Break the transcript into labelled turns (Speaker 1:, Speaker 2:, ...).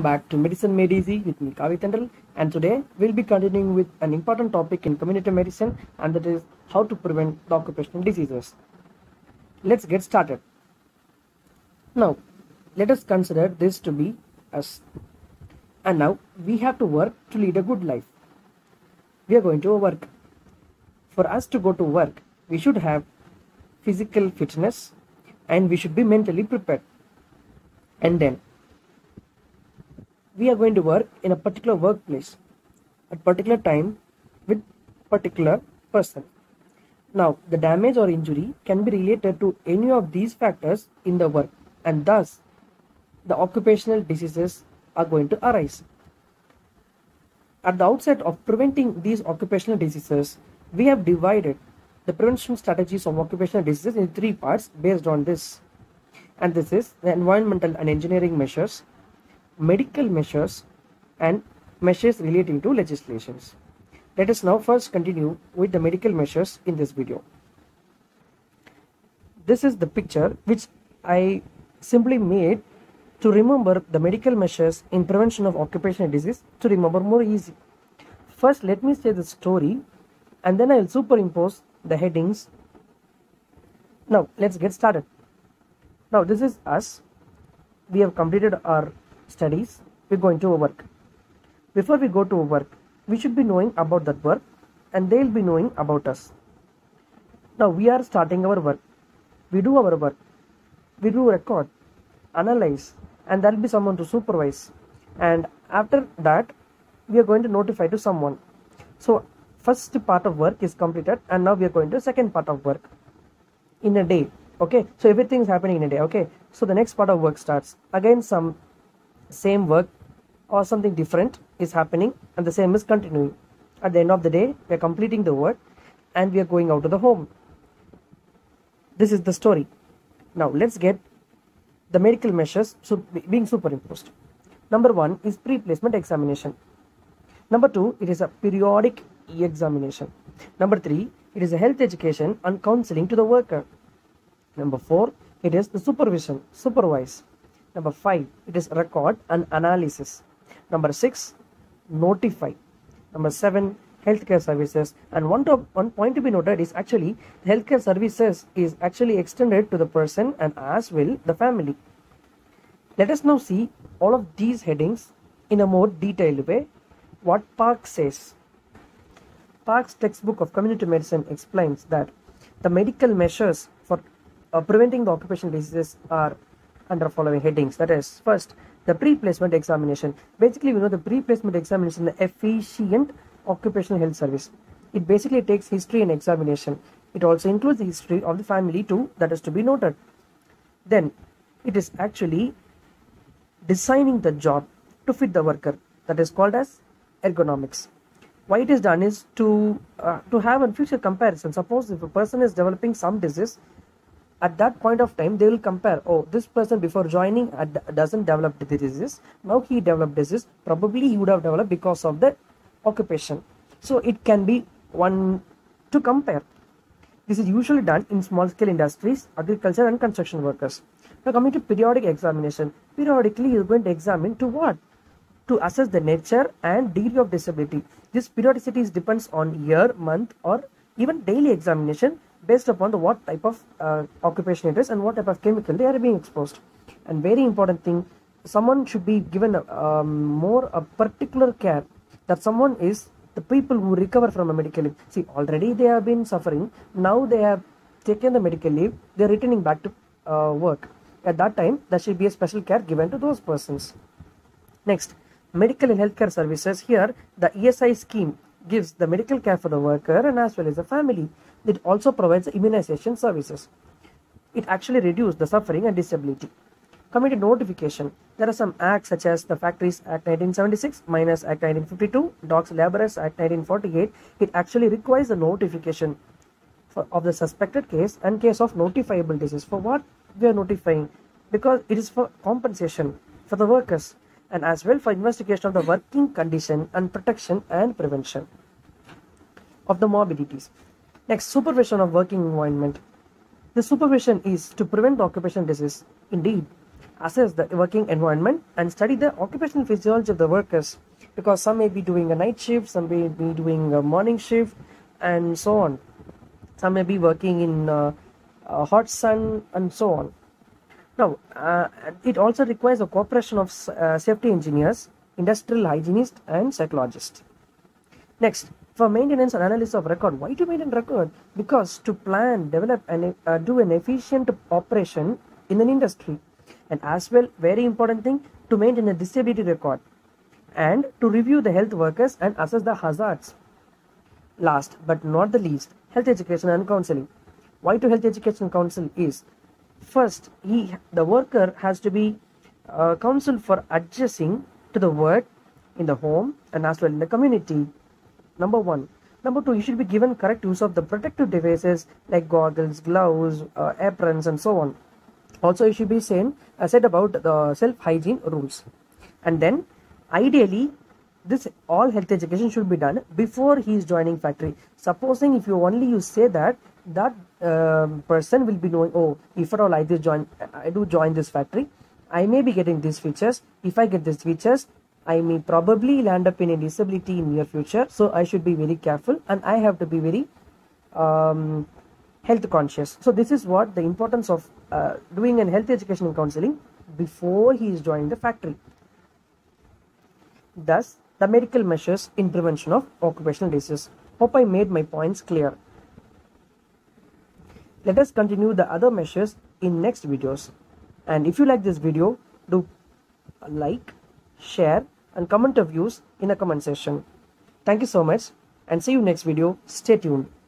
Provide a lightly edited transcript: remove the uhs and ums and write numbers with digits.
Speaker 1: Back to Medicine Made Easy with me, Kavithandal, and today we'll be continuing with an important topic in community medicine, and that is how to prevent the occupational diseases. Let's get started. Now, let us consider this to be us. And now we have to work to lead a good life. We are going to work. For us to go to work, we should have physical fitness and we should be mentally prepared. And then we are going to work in a particular workplace at particular time with particular person. Now, the damage or injury can be related to any of these factors in the work, and thus the occupational diseases are going to arise. At the outset of preventing these occupational diseases, we have divided the prevention strategies of occupational diseases in three parts based on this. And this is the environmental and engineering measures, medical measures, and measures relating to legislations. Let us now first continue with the medical measures in this video. This is the picture which I simply made to remember the medical measures in prevention of occupational disease to remember more easy. First, let me say the story and then I will superimpose the headings. Now, let's get started. Now, this is us. We have completed our studies. We're going to work. Before we go to work, we should be knowing about that work and they'll be knowing about us. Now, we are starting our work. We do our work. We do record, analyze, and there'll be someone to supervise. And after that, we are going to notify to someone. So, first part of work is completed and now we are going to second part of work in a day. Okay, so everything is happening in a day. Okay, so the next part of work starts. Again, some same work or something different is happening and the same is continuing. At the end of the day, we are completing the work and we are going out to the home. This is the story. Now, let's get the medical measures being superimposed. Number one is pre-placement examination. Number two, it is a periodic examination. Number three, it is a health education and counseling to the worker. Number four, it is the supervision, supervise. Number five, it is record and analysis. Number six, notify. Number seven, healthcare services. And one point to be noted is actually healthcare services is actually extended to the person and as well the family. Let us now see all of these headings in a more detailed way. What Park says. Park's textbook of community medicine explains that the medical measures for preventing the occupational diseases are under following headings. That is, first, the pre-placement examination. Basically, we know the pre-placement examination is an efficient occupational health service. It basically takes history and examination. It also includes the history of the family too, that is to be noted. Then, it is actually designing the job to fit the worker. That is called as ergonomics. Why it is done is to have a future comparison. Suppose if a person is developing some disease, at that point of time, they will compare, oh, this person before joining doesn't develop the disease. Now he developed disease. Probably he would have developed because of the occupation. So it can be one to compare. This is usually done in small scale industries, agriculture and construction workers. Now coming to periodic examination. Periodically you are going to examine to what? To assess the nature and degree of disability. This periodicity depends on year, month or even daily examination based upon the what type of occupation it is and what type of chemical they are being exposed. And very important thing, someone should be given a particular care that someone is the people who recover from a medical leave. See, already they have been suffering. Now they have taken the medical leave. They are returning back to work. At that time, there should be a special care given to those persons. Next, medical and healthcare services. Here, the ESI scheme gives the medical care for the worker and as well as the family. It also provides immunization services. It actually reduces the suffering and disability. Coming to notification, there are some acts such as the Factories Act 1976, Miners Act 1952, Dogs Laborers Act 1948. It actually requires the notification of the suspected case and case of notifiable disease. For what we are notifying? Because it is for compensation for the workers and as well for investigation of the working condition and protection and prevention of the morbidities. Next, supervision of working environment. The supervision is to prevent the occupational disease. Indeed, assess the working environment, and study the occupational physiology of the workers, because some may be doing a night shift, some may be doing a morning shift, and so on. Some may be working in hot sun, and so on. Now, it also requires a cooperation of safety engineers, industrial hygienists, and psychologists. Next, for maintenance and analysis of record. Why to maintain record? Because to plan, develop, and do an efficient operation in an industry. And as well, very important thing, to maintain a disability record. And to review the health workers and assess the hazards. Last but not the least, health education and counseling. Why to health education and counsel is, first, the worker has to be counseled for adjusting to the work in the home and as well in the community. Number 1. Number 2, you should be given correct use of the protective devices like goggles, gloves, aprons, and so on. Also, you should be said about the self-hygiene rules. And then, ideally, this all health education should be done before he is joining factory. Supposing if you say that person will be knowing, oh, if at all I do join this factory, I may be getting these features. If I get these features, I may probably land up in a disability in near future. So I should be very careful, and I have to be very health conscious. So this is what the importance of doing an health education and counseling before he is joining the factory. Thus, the medical measures in prevention of occupational diseases. Hope I made my points clear. Let us continue the other measures in next videos. And if you like this video, do like, share, and comment your views in the comment section. Thank you so much, and see you next video. Stay tuned.